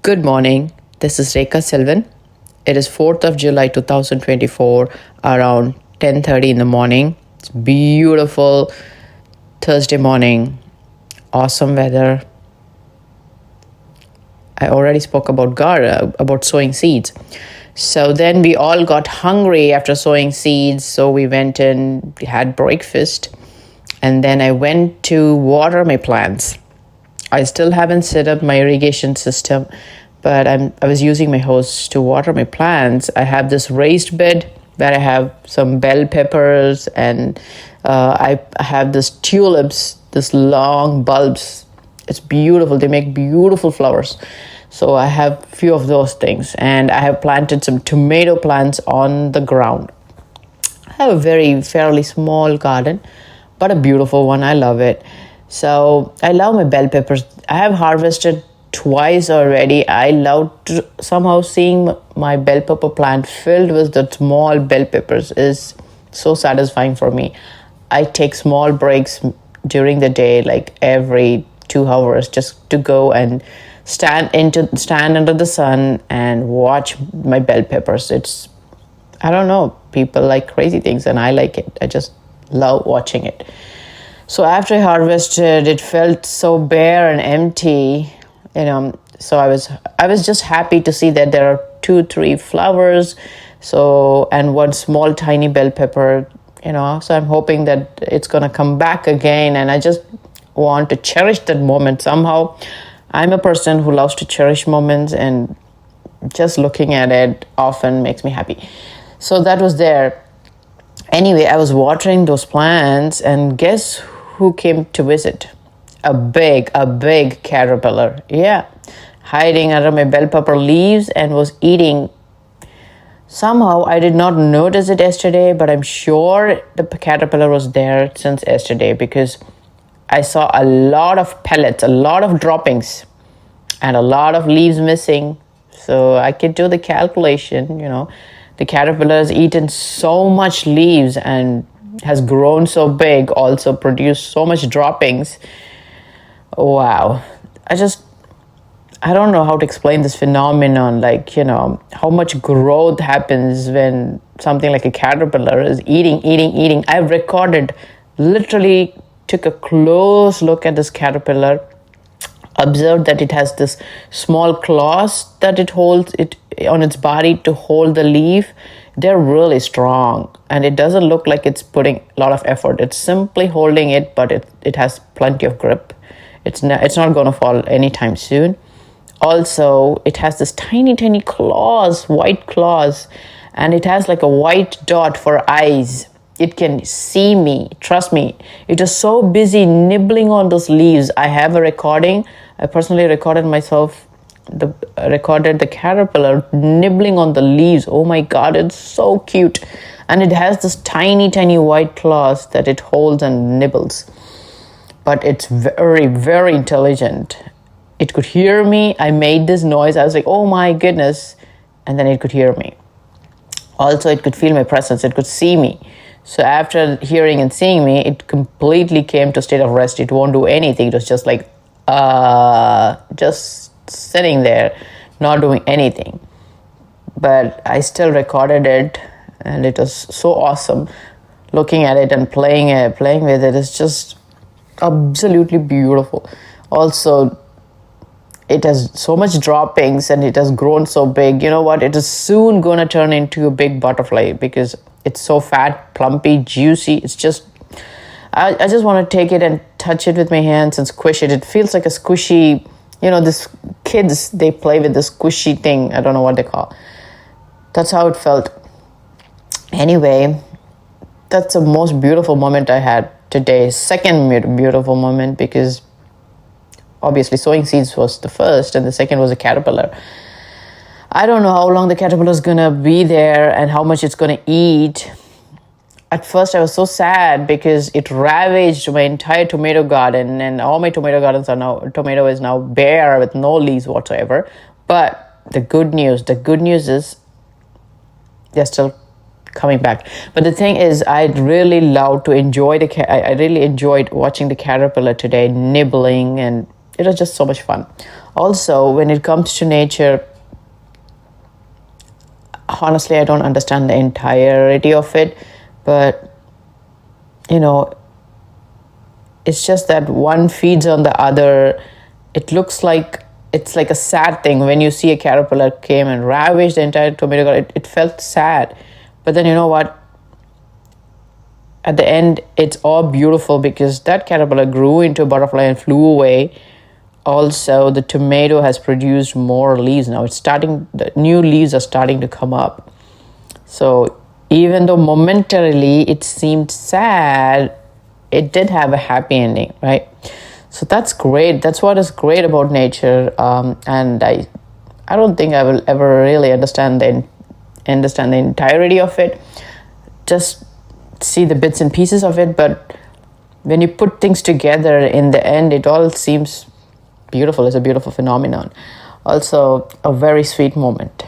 Good morning. This is Rekha Selvan. It is 4th of July 2024 around 10:30 in the morning. It's beautiful Thursday morning. Awesome weather. I already spoke about sowing seeds. So then we all got hungry after sowing seeds, so we went and had breakfast. And then I went to water my plants. I still haven't set up my irrigation system, but I was using my hose to water my plants. I have this raised bed where I have some bell peppers and I have this tulips, this long bulbs. It's beautiful. They make beautiful flowers. So I have a few of those things, and I have planted some tomato plants on the ground. I have a fairly small garden, but a beautiful one. I love it. So I love my bell peppers. I have harvested twice already. I love somehow seeing my bell pepper plant filled with the small bell peppers is so satisfying for me. I take small breaks during the day, like every 2 hours, just to go and stand under the sun and watch my bell peppers. I don't know, people like crazy things and I like it. I just love watching it. So after I harvested, it felt so bare and empty, so I was just happy to see that there are 2-3 flowers, and one small tiny bell pepper, so I'm hoping that it's going to come back again, and I just want to cherish that moment. Somehow I'm a person who loves to cherish moments, and just looking at it often makes me happy. So that was there. Anyway, I was watering those plants, and guess who came to visit? A big caterpillar. Yeah, hiding under my bell pepper leaves and was eating. Somehow I did not notice it yesterday, but I'm sure the caterpillar was there since yesterday because I saw a lot of pellets, a lot of droppings, and a lot of leaves missing. So I could do the calculation, the caterpillar has eaten so much leaves and has grown so big, also produced so much droppings. Wow. I don't know how to explain this phenomenon, how much growth happens when something like a caterpillar is eating. I've literally took a close look at this caterpillar, observed that it has this small claws that it holds it on its body to hold the leaf. They're really strong, and it doesn't look like it's putting a lot of effort. It's simply holding it, but it has plenty of grip. It's not going to fall anytime soon. Also, it has this tiny claws, white claws, and it has like a white dot for eyes. It can see me. Trust me. It is so busy nibbling on those leaves. I have a recording. I personally recorded the caterpillar nibbling on the leaves. Oh my God, it's so cute. And it has this tiny white claws that it holds and nibbles. But it's very, very intelligent. It could hear me. I made this noise. I was like, oh my goodness. And then it could hear me. Also, it could feel my presence. It could see me. So after hearing and seeing me, it completely came to a state of rest. It won't do anything. It was just like, just sitting there, not doing anything. But I still recorded it, and it was so awesome. Looking at it and playing with it is just absolutely beautiful. Also, it has so much droppings and it has grown so big. You know what? It is soon going to turn into a big butterfly because it's so fat, plumpy, juicy. It's just, I just want to take it and touch it with my hands and squish it. It feels like a squishy, this kids, they play with this squishy thing. I don't know what they call. That's how it felt. Anyway, that's the most beautiful moment I had today. Second beautiful moment, because obviously sowing seeds was the first and the second was a caterpillar. I don't know how long the caterpillar is going to be there and how much it's going to eat. At first, I was so sad because it ravaged my entire tomato garden, and all my tomato is now bare with no leaves whatsoever. But the good news is they're still coming back. But the thing is, I really enjoyed watching the caterpillar today, nibbling, and it was just so much fun. Also, when it comes to nature, honestly, I don't understand the entirety of it, but it's just that one feeds on the other. It looks like it's like a sad thing when you see a caterpillar came and ravaged the entire tomato garden. It felt sad, but then you know what? At the end, it's all beautiful because that caterpillar grew into a butterfly and flew away. Also, the tomato has produced more leaves now. The new leaves are starting to come up. So even though momentarily it seemed sad, it did have a happy ending, right? So that's great. That's what is great about nature. And I don't think I will ever really understand the entirety of it. Just see the bits and pieces of it. But when you put things together, in the end, it all seems beautiful. It's a beautiful phenomenon. Also, a very sweet moment.